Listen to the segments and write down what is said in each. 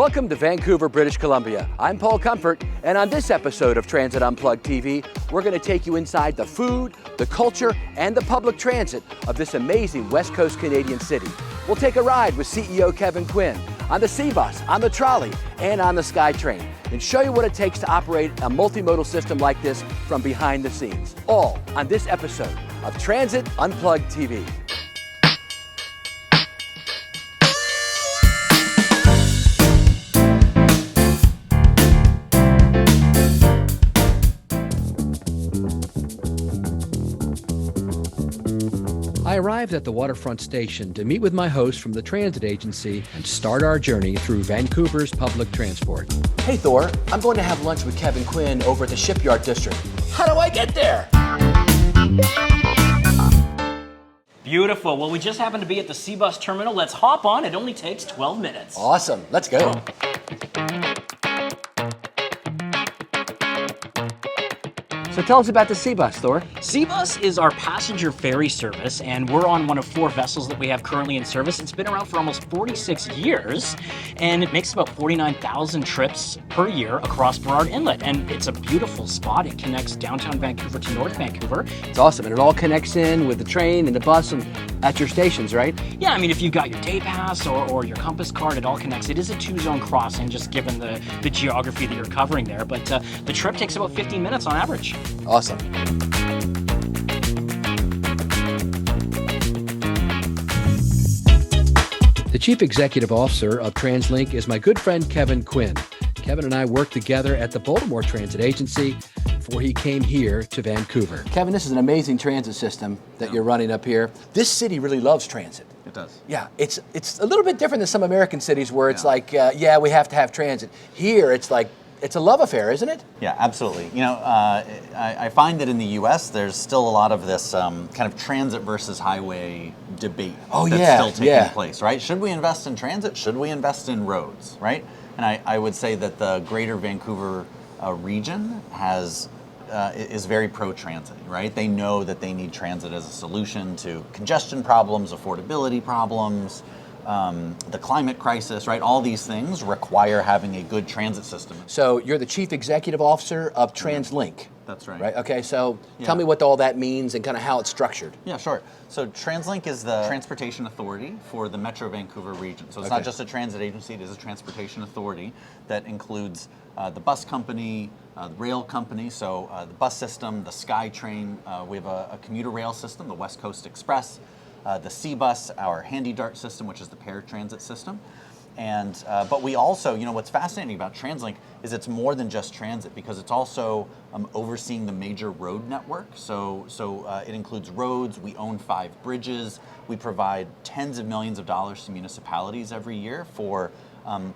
Welcome to Vancouver, British Columbia. I'm Paul Comfort, and on this episode of Transit Unplugged TV, we're going to take you inside the food, the culture, and the public transit of this amazing West Coast Canadian city. We'll take a ride with CEO Kevin Quinn on the SeaBus, on the trolley, and on the SkyTrain, and show you what it takes to operate a multimodal system like this from behind the scenes. All on this episode of Transit Unplugged TV. I arrived at the waterfront station to meet with my host from the transit agency and start our journey through Vancouver's public transport. Hey Thor, I'm going to have lunch with Kevin Quinn over at the Shipyard District. How do I get there? Beautiful. Well, we just happened to be at the SeaBus terminal. Let's hop on. It only takes 12 minutes. Awesome. Let's go. So tell us about the SeaBus, Thor. SeaBus is our passenger ferry service, and we're on one of 4 vessels that we have currently in service. It's been around for almost 46 years, and it makes about 49,000 trips per year across Burrard Inlet. And it's a beautiful spot. It connects downtown Vancouver to North Vancouver. It's awesome, and it all connects in with the train and the bus and at your stations, right? Yeah, I mean, if you've got your day pass or your compass card, it all connects. It is a 2-zone crossing, just given the geography that you're covering there. But the trip takes about 15 minutes on average. Awesome. The Chief Executive Officer of TransLink is my good friend Kevin Quinn. Kevin and I worked together at the Baltimore Transit Agency before he came here to Vancouver. Kevin, this is an amazing transit system that you're running up here. This city really loves transit. It does. Yeah, it's a little bit different than some American cities where it's like, yeah, we have to have transit. Here, it's like, it's a love affair, isn't it? Yeah, absolutely. You know, I find that in the U.S. there's still a lot of this kind of transit versus highway debate that's still taking place, right? Should we invest in transit? Should we invest in roads, right? And I would say that the greater Vancouver region is very pro-transit, right? They know that they need transit as a solution to congestion problems, affordability problems, the climate crisis, right? All these things require having a good transit system. So you're the Chief Executive Officer of TransLink. That's right. Right. Okay. So tell me what all that means and kind of how it's structured. Yeah, sure. So TransLink is the transportation authority for the Metro Vancouver region. So it's not just a transit agency; it is a transportation authority that includes the bus company, the rail company. So the bus system, the SkyTrain. We have a commuter rail system, the West Coast Express. The SeaBus, our Handy Dart system, which is the paratransit system. And but we also, you know, what's fascinating about TransLink is it's more than just transit because it's also overseeing the major road network. So it includes roads. We own 5 bridges. We provide tens of millions of dollars to municipalities every year for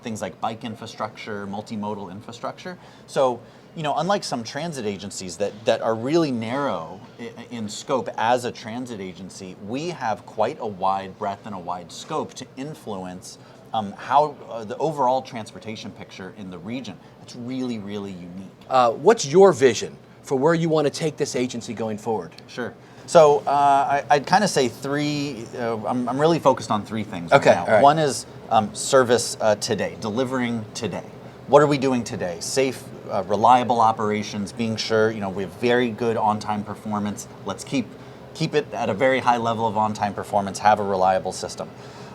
things like bike infrastructure, multimodal infrastructure. So, you know, unlike some transit agencies that are really narrow in scope as a transit agency, we have quite a wide breadth and a wide scope to influence how the overall transportation picture in the region. It's really, really unique. What's your vision for where you want to take this agency going forward? Sure. So I'd kind of say 3, I'm really focused on 3 things right now. Right. One is service today, delivering today. What are we doing today? Safe, reliable operations, being sure, you know, we have very good on-time performance. Let's keep it at a very high level of on-time performance, have a reliable system.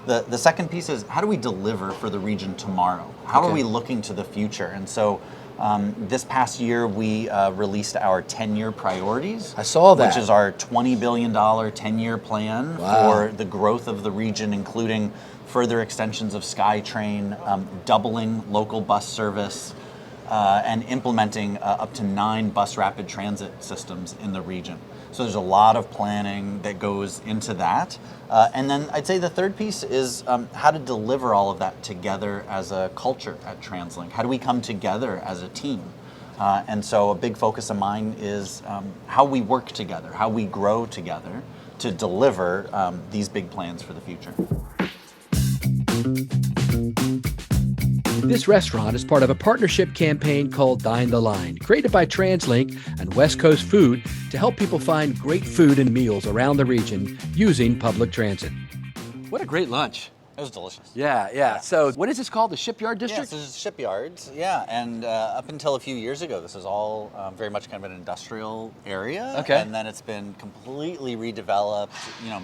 The second piece is how do we deliver for the region tomorrow? How are we looking to the future? And so this past year we released our 10-year priorities. I saw that. Which is our $20 billion 10-year plan for the growth of the region, including further extensions of SkyTrain, doubling local bus service, and implementing up to 9 bus rapid transit systems in the region. So there's a lot of planning that goes into that. And then I'd say the third piece is how to deliver all of that together as a culture at TransLink. How do we come together as a team? And so a big focus of mine is how we work together, how we grow together to deliver these big plans for the future. This restaurant is part of a partnership campaign called Dine the Line, created by TransLink and West Coast Food to help people find great food and meals around the region using public transit. What a great lunch. It was delicious. Yeah. So what is this called? The Shipyard Yeah, District? so this is Shipyards, yeah, and up until a few years ago, this was all very much kind of an industrial area. Okay. And then it's been completely redeveloped,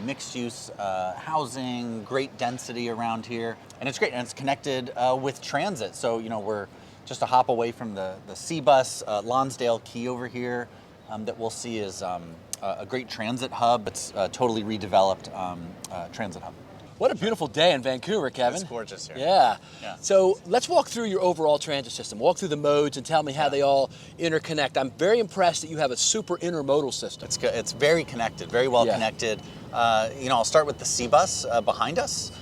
mixed use housing, great density around here. And it's great, and it's connected with transit. So, we're just a hop away from the SeaBus, Lonsdale Quay over here, that we'll see is a great transit hub. It's a totally redeveloped transit hub. What a beautiful day in Vancouver, Kevin. It's gorgeous here. Yeah. Yeah. So let's walk through your overall transit system. Walk through the modes and tell me how they all interconnect. I'm very impressed that you have a super intermodal system. It's very connected, very well connected. I'll start with the SeaBus behind us.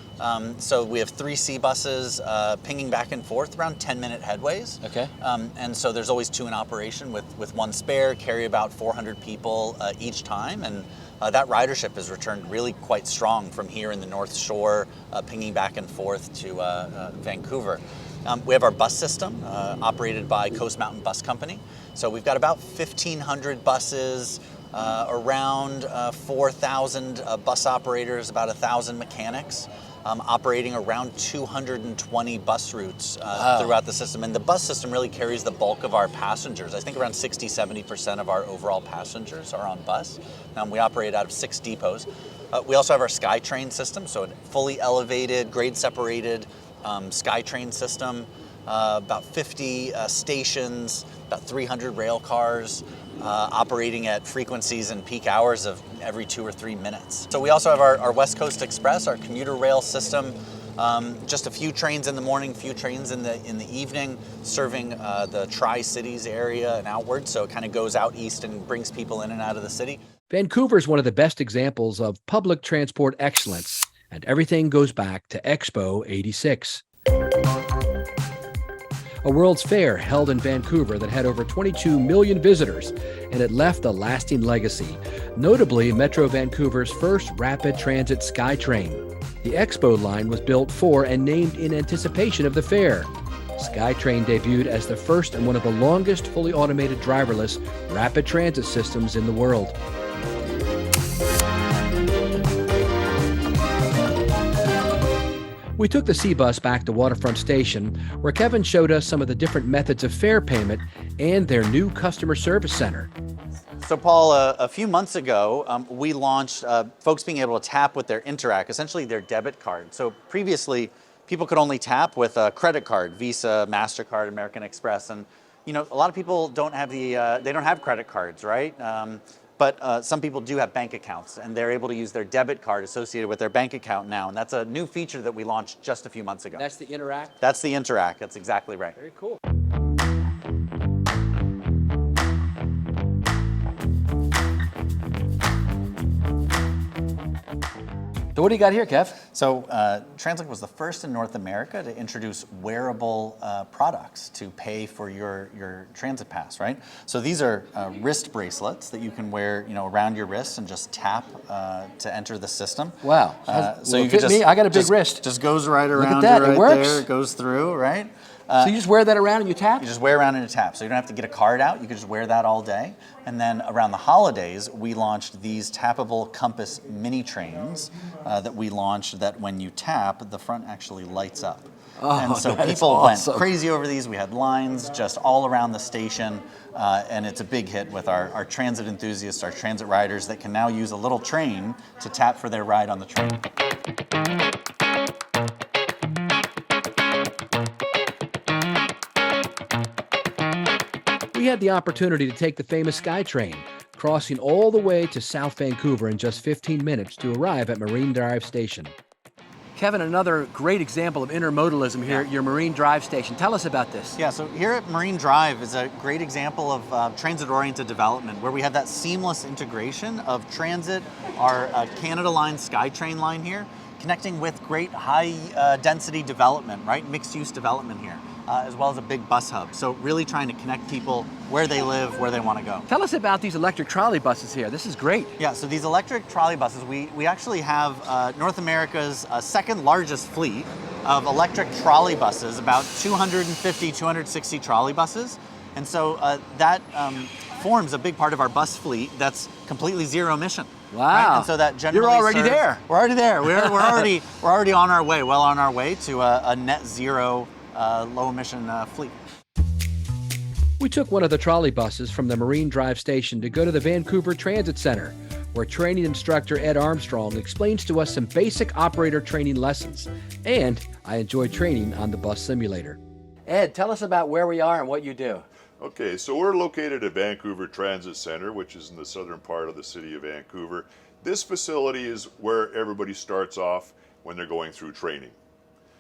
So we have 3 SeaBuses pinging back and forth around 10-minute headways. Okay. And so there's always 2 in operation with 1 spare, carry about 400 people each time. And that ridership has returned really quite strong from here in the North Shore, pinging back and forth to Vancouver. We have our bus system operated by Coast Mountain Bus Company. So we've got about 1,500 buses, around 4,000 bus operators, about 1,000 mechanics. Operating around 220 bus routes throughout the system. And the bus system really carries the bulk of our passengers. I think around 60-70% of our overall passengers are on bus. We operate out of 6 depots. We also have our SkyTrain system, so a fully elevated, grade separated SkyTrain system, about 50 stations, about 300 rail cars, operating at frequencies and peak hours of every 2 or 3 minutes. So we also have our West Coast Express, our commuter rail system, just a few trains in the morning, few trains in the evening, serving the Tri-Cities area and outward. So it kind of goes out east and brings people in and out of the city. Vancouver is one of the best examples of public transport excellence, and everything goes back to Expo '86. A World's Fair held in Vancouver that had over 22 million visitors, and it left a lasting legacy, notably Metro Vancouver's first rapid transit SkyTrain. The Expo line was built for and named in anticipation of the fair. SkyTrain debuted as the first and one of the longest fully automated driverless rapid transit systems in the world. We took the SeaBus back to Waterfront Station, where Kevin showed us some of the different methods of fare payment and their new customer service center. So Paul, a few months ago, we launched folks being able to tap with their Interac, essentially their debit card. So previously, people could only tap with a credit card, Visa, MasterCard, American Express, and a lot of people don't have they don't have credit cards, right? But some people do have bank accounts, and they're able to use their debit card associated with their bank account now, and that's a new feature that we launched just a few months ago. That's the Interac? That's the Interac, that's exactly right. Very cool. So what do you got here, Kev? So TransLink was the first in North America to introduce wearable products to pay for your transit pass, right? So these are wrist bracelets that you can wear, around your wrists and just tap to enter the system. Wow. So you can just, I got a big wrist. Just goes right around that. you It right works. there. It goes through, right? So you just wear that around and you tap? You just wear around and you tap. So you don't have to get a card out. You can just wear that all day. And then around the holidays, we launched these tappable Compass mini trains that we launched that when you tap, the front actually lights up. Oh, and so that is people awesome. went crazy over these. We had lines just all around the station. And it's a big hit with our transit enthusiasts, our transit riders that can now use a little train to tap for their ride on the train. We had the opportunity to take the famous SkyTrain, crossing all the way to South Vancouver in just 15 minutes to arrive at Marine Drive Station. Kevin, another great example of intermodalism here at your Marine Drive Station. Tell us about this. Yeah, so here at Marine Drive is a great example of transit-oriented development where we have that seamless integration of transit, our Canada Line SkyTrain line here, connecting with great high-density development, right? Mixed-use development here. As well as a big bus hub. So really trying to connect people where they live, where they want to go. Tell us about these electric trolley buses here. This is great. Yeah, so these electric trolley buses, we actually have North America's second largest fleet of electric trolley buses, about 250, 260 trolley buses. And so that forms a big part of our bus fleet that's completely zero emission. Wow. Right? And so that generally You're already serves- there. We're already there. We're already on our way, well on our way to a net zero low emission fleet. We took one of the trolley buses from the Marine Drive station to go to the Vancouver Transit Center, where training instructor Ed Armstrong explains to us some basic operator training lessons. And I enjoyed training on the bus simulator. Ed, tell us about where we are and what you do. Okay, so we're located at Vancouver Transit Center, which is in the southern part of the city of Vancouver. This facility is where everybody starts off when they're going through training.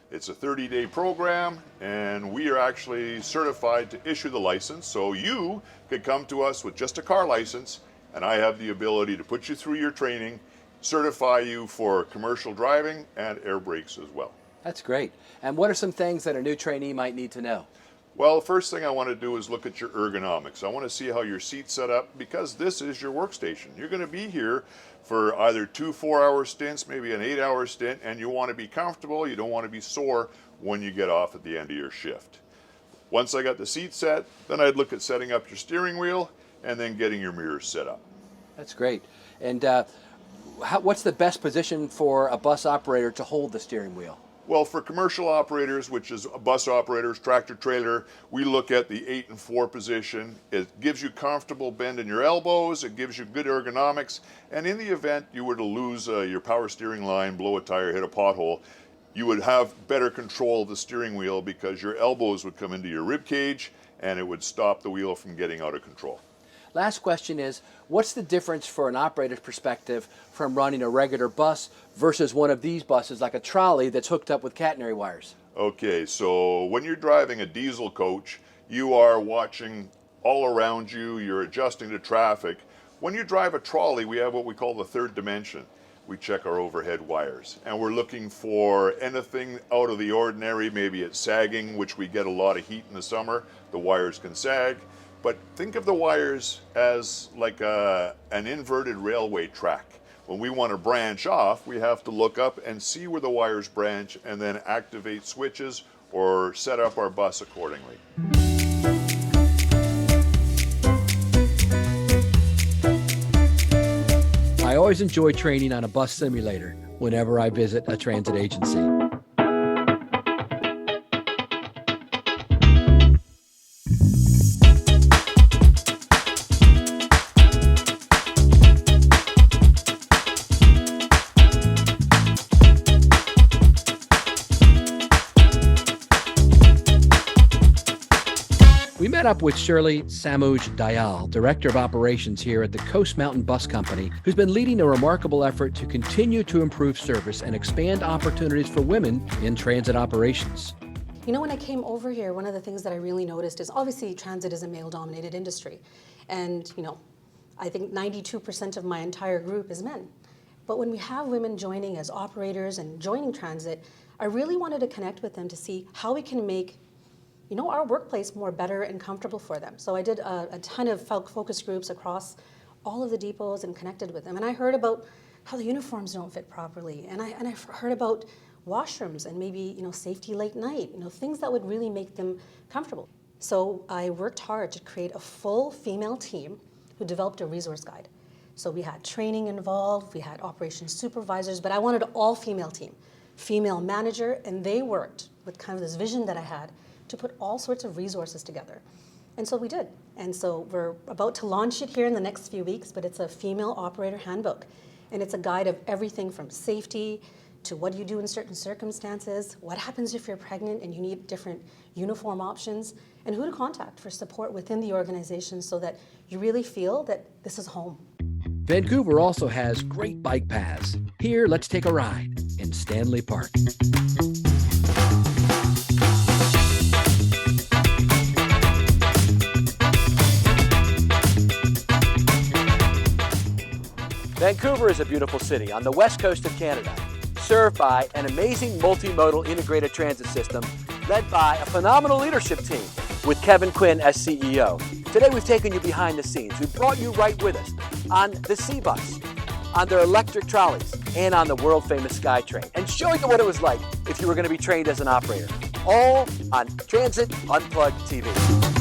It's a 30-day program, and we are actually certified to issue the license. So you could come to us with just a car license, and I have the ability to put you through your training, certify you for commercial driving and air brakes as well. That's great. And what are some things that a new trainee might need to know? Well, the first thing I want to do is look at your ergonomics. I want to see how your seat's set up, because this is your workstation. You're going to be here for either 2 4-hour stints, maybe an 8-hour stint, and you want to be comfortable. You don't want to be sore when you get off at the end of your shift. Once I got the seat set, then I'd look at setting up your steering wheel and then getting your mirrors set up. That's great. And what's the best position for a bus operator to hold the steering wheel? Well, for commercial operators, which is bus operators, tractor trailer, we look at the 8 and 4 position. It gives you comfortable bend in your elbows, it gives you good ergonomics, and in the event you were to lose your power steering line, blow a tire, hit a pothole, you would have better control of the steering wheel because your elbows would come into your rib cage and it would stop the wheel from getting out of control. Last question is, what's the difference for an operator's perspective from running a regular bus versus one of these buses, like a trolley that's hooked up with catenary wires? Okay, so when you're driving a diesel coach, you are watching all around you, you're adjusting to traffic. When you drive a trolley, we have what we call the third dimension. We check our overhead wires, and we're looking for anything out of the ordinary. Maybe it's sagging, which we get a lot of heat in the summer. The wires can sag. But think of the wires as like an inverted railway track. When we want to branch off, we have to look up and see where the wires branch and then activate switches or set up our bus accordingly. I always enjoy training on a bus simulator whenever I visit a transit agency. We met up with Shirley Samujh-Dayal, Director of Operations here at the Coast Mountain Bus Company, who's been leading a remarkable effort to continue to improve service and expand opportunities for women in transit operations. You know, when I came over here, one of the things that I really noticed is obviously transit is a male-dominated industry. And, you know, I think 92% of my entire group is men. But when we have women joining as operators and joining transit, I really wanted to connect with them to see how we can make our workplace more better and comfortable for them. So I did a ton of focus groups across all of the depots and connected with them. And I heard about how the uniforms don't fit properly. And I heard about washrooms and maybe, safety late night, things that would really make them comfortable. So I worked hard to create a full female team who developed a resource guide. So we had training involved, we had operations supervisors, but I wanted an all-female team, female manager, and they worked with kind of this vision that I had to put all sorts of resources together. And so we did. And so we're about to launch it here in the next few weeks, but it's a female operator handbook. And it's a guide of everything from safety to what do you do in certain circumstances, what happens if you're pregnant and you need different uniform options, and who to contact for support within the organization so that you really feel that this is home. Vancouver also has great bike paths. Here, let's take a ride in Stanley Park. Vancouver is a beautiful city on the west coast of Canada, served by an amazing multimodal integrated transit system led by a phenomenal leadership team with Kevin Quinn as CEO. Today we've taken you behind the scenes. We've brought you right with us on the SeaBus, on their electric trolleys, and on the world-famous SkyTrain, and showing you what it was like if you were going to be trained as an operator, all on Transit Unplugged TV.